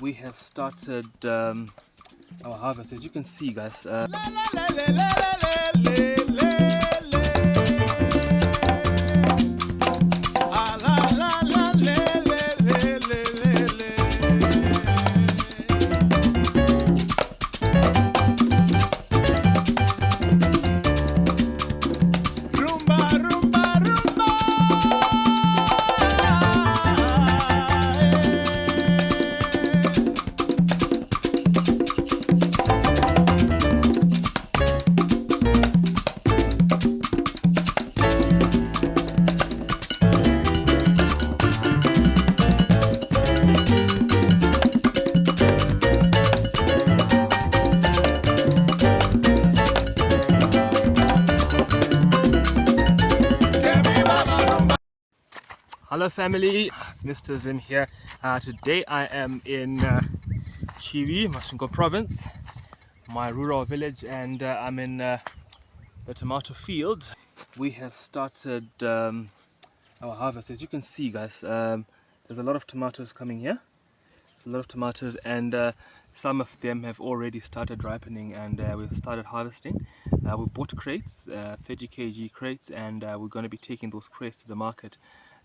We have started our harvest, as you can see, guys. Hello family, it's Mr. Zim here. Today I am in Chivi, Masvingo Province, my rural village, and I'm in the tomato field. We have started our harvest. As you can see, guys, there's a lot of tomatoes coming here. There's a lot of tomatoes, and some of them have already started ripening, and we've started harvesting. We bought crates, 30 kg crates, and we're going to be taking those crates to the market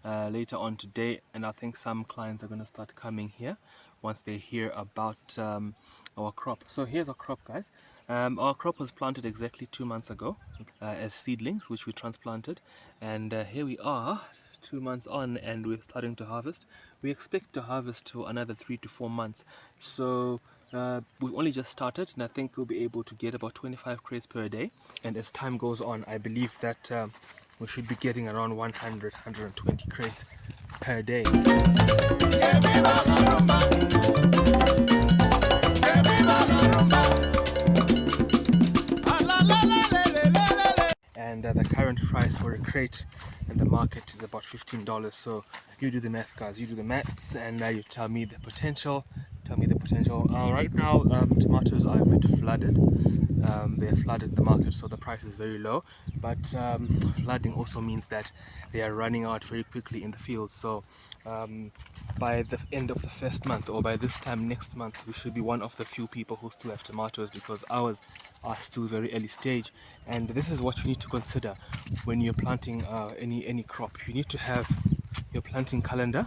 later on today, and I think some clients are going to start coming here once they hear about our crop. So here's our crop, guys. Our crop was planted exactly 2 months ago as seedlings, which we transplanted, and here we are 2 months on, and we're starting to harvest. We expect to harvest to another 3 to 4 months, so we've only just started, and I think we'll be able to get about 25 crates per day, and as time goes on, I believe that we should be getting around 100-120 crates per day. And the current price for a crate in the market is about $15. So you do the math, guys. You do the maths, and you tell me the potential. Right now, tomatoes are a bit flooded. They're flooded the market, so the price is very low. But flooding also means that they are running out very quickly in the fields. So by the end of the first month, or by this time next month, we should be one of the few people who still have tomatoes, because ours are still very early stage. And this is what you need to consider when you're planting any crop. You need to have your planting calendar,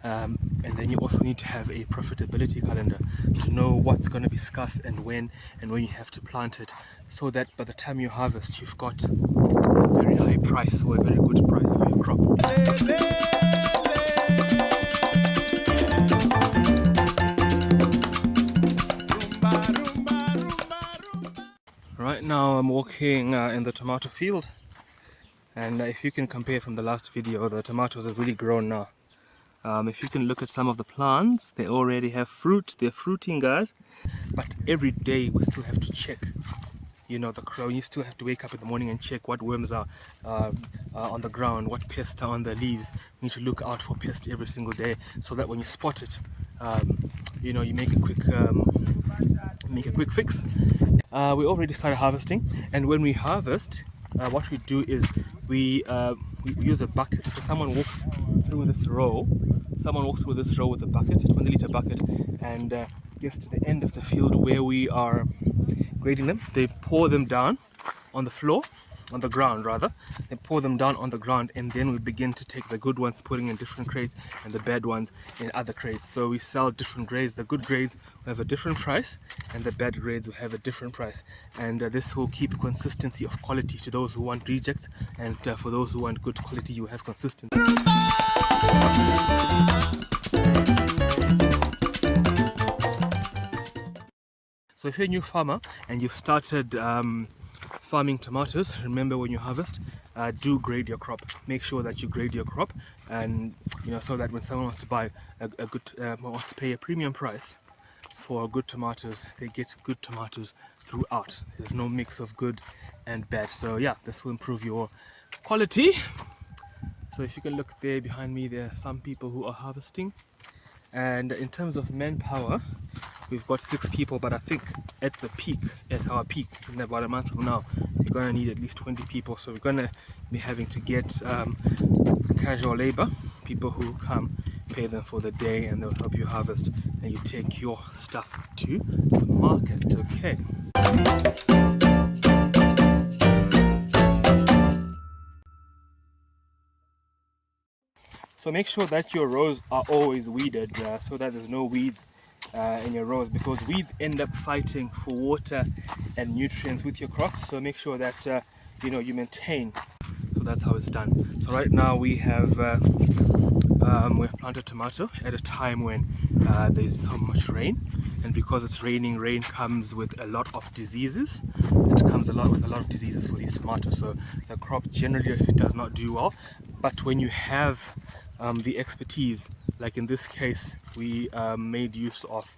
and then you also need to have a profitability calendar to know what's going to be scarce and when you have to plant it, so that by the time you harvest, you've got a very high price or a very good price for your crop. Right now I'm walking in the tomato field, and if you can compare from the last video, the tomatoes have really grown now. If you can look at some of the plants, they already have fruit. They're fruiting, guys. But every day we still have to check, you know, the crow. You still have to wake up in the morning and check what worms are on the ground, what pests are on the leaves. You need to look out for pests every single day, so that when you spot it, you know, you make a quick fix. We already started harvesting, and when we harvest, what we do is we use a bucket. So someone walks through this row with a bucket, a 20-liter bucket, and gets to the end of the field where we are grading them. They pour them down on the floor, on the ground rather. They pour them down on the ground, and then we begin to take the good ones, putting in different crates, and the bad ones in other crates. So we sell different grades. The good grades will have a different price, and the bad grades will have a different price. And this will keep consistency of quality to those who want rejects, and for those who want good quality, you have consistency. So if you're a new farmer and you've started farming tomatoes, remember when you harvest, do grade your crop. Make sure that you grade your crop, and you know, so that when someone wants to buy wants to pay a premium price for good tomatoes, they get good tomatoes throughout. There's no mix of good and bad. So yeah, this will improve your quality. So if you can look there behind me, there are some people who are harvesting, and in terms of manpower, we've got 6 people, but I think at our peak, in about a month from now, we're going to need at least 20 people. So we're going to be having to get casual labor, people who come pay them for the day, and they'll help you harvest, and you take your stuff to the market. Okay. So make sure that your rows are always weeded, so that there's no weeds in your rows, because weeds end up fighting for water and nutrients with your crops. So make sure that you maintain. So that's how it's done. So right now we've planted tomato at a time when there's so much rain, and because it's raining, rain comes with a lot of diseases. It comes with a lot of diseases for these tomatoes, so the crop generally does not do well. But when you have the expertise, like in this case, we made use of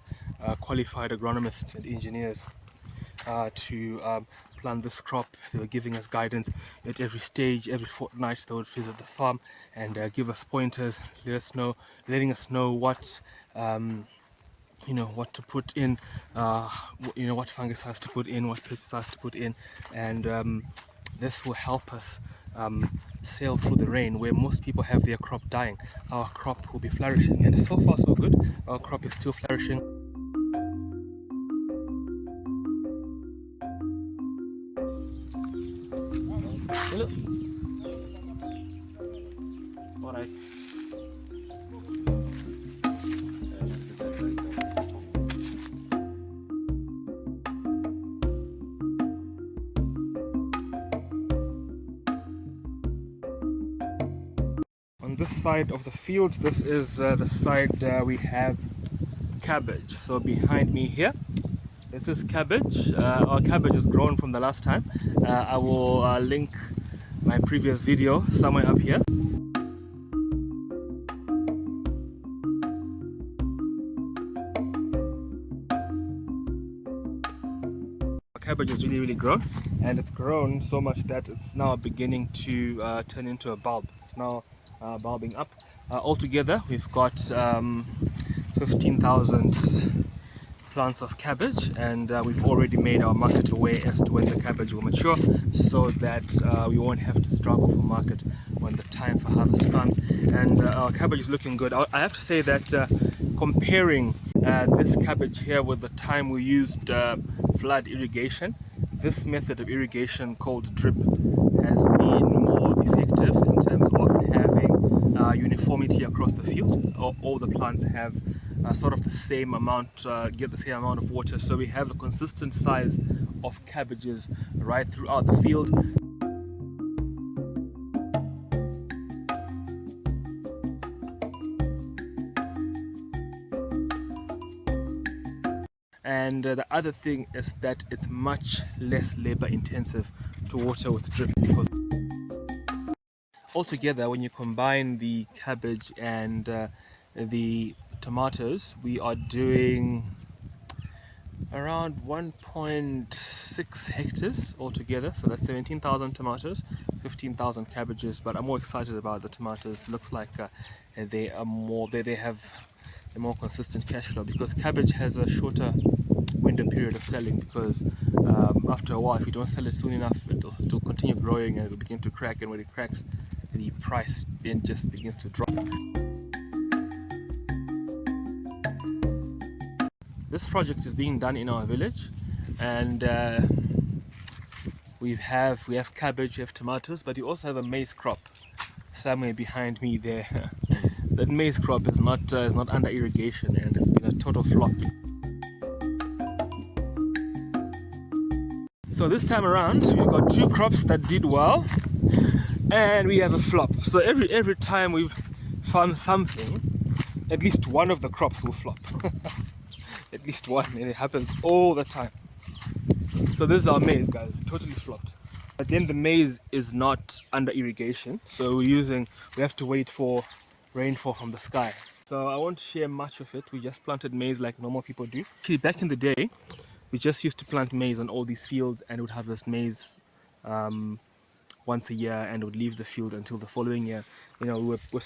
qualified agronomists and engineers to plant this crop. They were giving us guidance at every stage. Every fortnight they would visit the farm and give us pointers, letting us know what what to put in, what fungicides to put in, what pesticides to put in, and this will help us sail through the rain. Where most people have their crop dying, our crop will be flourishing, and so far so good. Our crop is still flourishing. Hello. All right. On this side of the fields, this is the side we have cabbage. So behind me here, this is cabbage. Our cabbage is grown from the last time. I will link my previous video somewhere up here. Our cabbage is really grown, and it's grown so much that it's now beginning to turn into a bulb. It's now bulbing up. Altogether we've got 15,000 plants of cabbage, and we've already made our market aware as to when the cabbage will mature, so that we won't have to struggle for market when the time for harvest comes. And our cabbage is looking good. I have to say that comparing this cabbage here with the time we used flood irrigation, this method of irrigation called drip has been more effective in terms of having uniformity across the field. All the plants have sort of the same amount, get the same amount of water, so we have a consistent size of cabbages right throughout the field. And the other thing is that it's much less labor intensive to water with drip, because altogether when you combine the cabbage and the tomatoes, we are doing around 1.6 hectares altogether. So that's 17,000 tomatoes, 15,000 cabbages. But I'm more excited about the tomatoes. Looks like they have a more consistent cash flow, because cabbage has a shorter window period of selling, because after a while, if you don't sell it soon enough, it'll continue growing and it'll begin to crack, and when it cracks, the price then just begins to drop. This project is being done in our village, and we have cabbage, we have tomatoes, but we also have a maize crop somewhere behind me there. That maize crop is not under irrigation, and it's been a total flop. So this time around, we've got two crops that did well, and we have a flop. So every time we farm something, at least one of the crops will flop. At least one, and it happens all the time. So this is our maize, guys, totally flopped. But then the maize is not under irrigation, so we have to wait for rainfall from the sky. So I won't share much of it. We just planted maize like normal people do. Actually, back in the day, we just used to plant maize on all these fields, and would harvest maize once a year, and would leave the field until the following year. You know, we're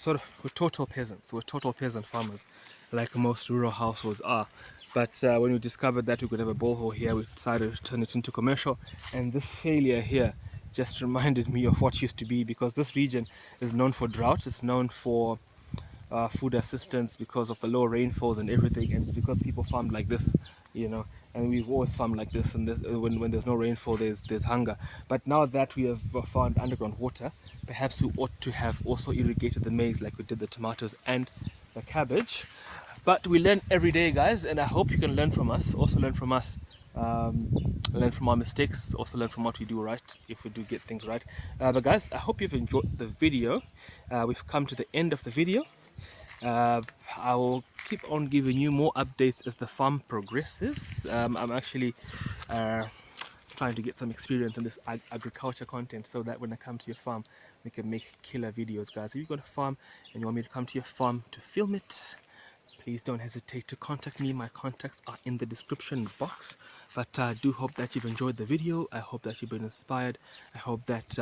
total peasants. We're total peasant farmers, like most rural households are. But when we discovered that we could have a borehole here, we decided to turn it into commercial. And this failure here just reminded me of what used to be, because this region is known for drought. It's known for food assistance because of the low rainfalls and everything, and it's because people farmed like this, you know, and we've always farmed like this, and when there's no rainfall, there's hunger. But now that we have found underground water, perhaps we ought to have also irrigated the maize like we did the tomatoes and the cabbage. But we learn every day, guys, and I hope you can learn from us, also learn from us, learn from our mistakes, also learn from what we do right if we do get things right. But guys, I hope you've enjoyed the video. We've come to the end of the video. I will keep on giving you more updates as the farm progresses. I'm actually trying to get some experience in this agriculture content, so that when I come to your farm we can make killer videos, guys. If you've got a farm and you want me to come to your farm to film it, please don't hesitate to contact me. My contacts are in the description box. But I do hope that you've enjoyed the video. I hope that you've been inspired. I hope that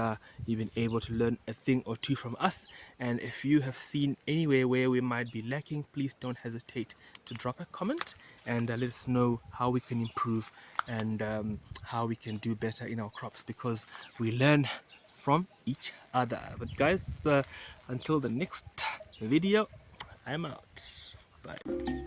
you've been able to learn a thing or two from us. And if you have seen anywhere where we might be lacking, please don't hesitate to drop a comment and let us know how we can improve and how we can do better in our crops, because we learn from each other. But guys, until the next video, I'm out. Bye.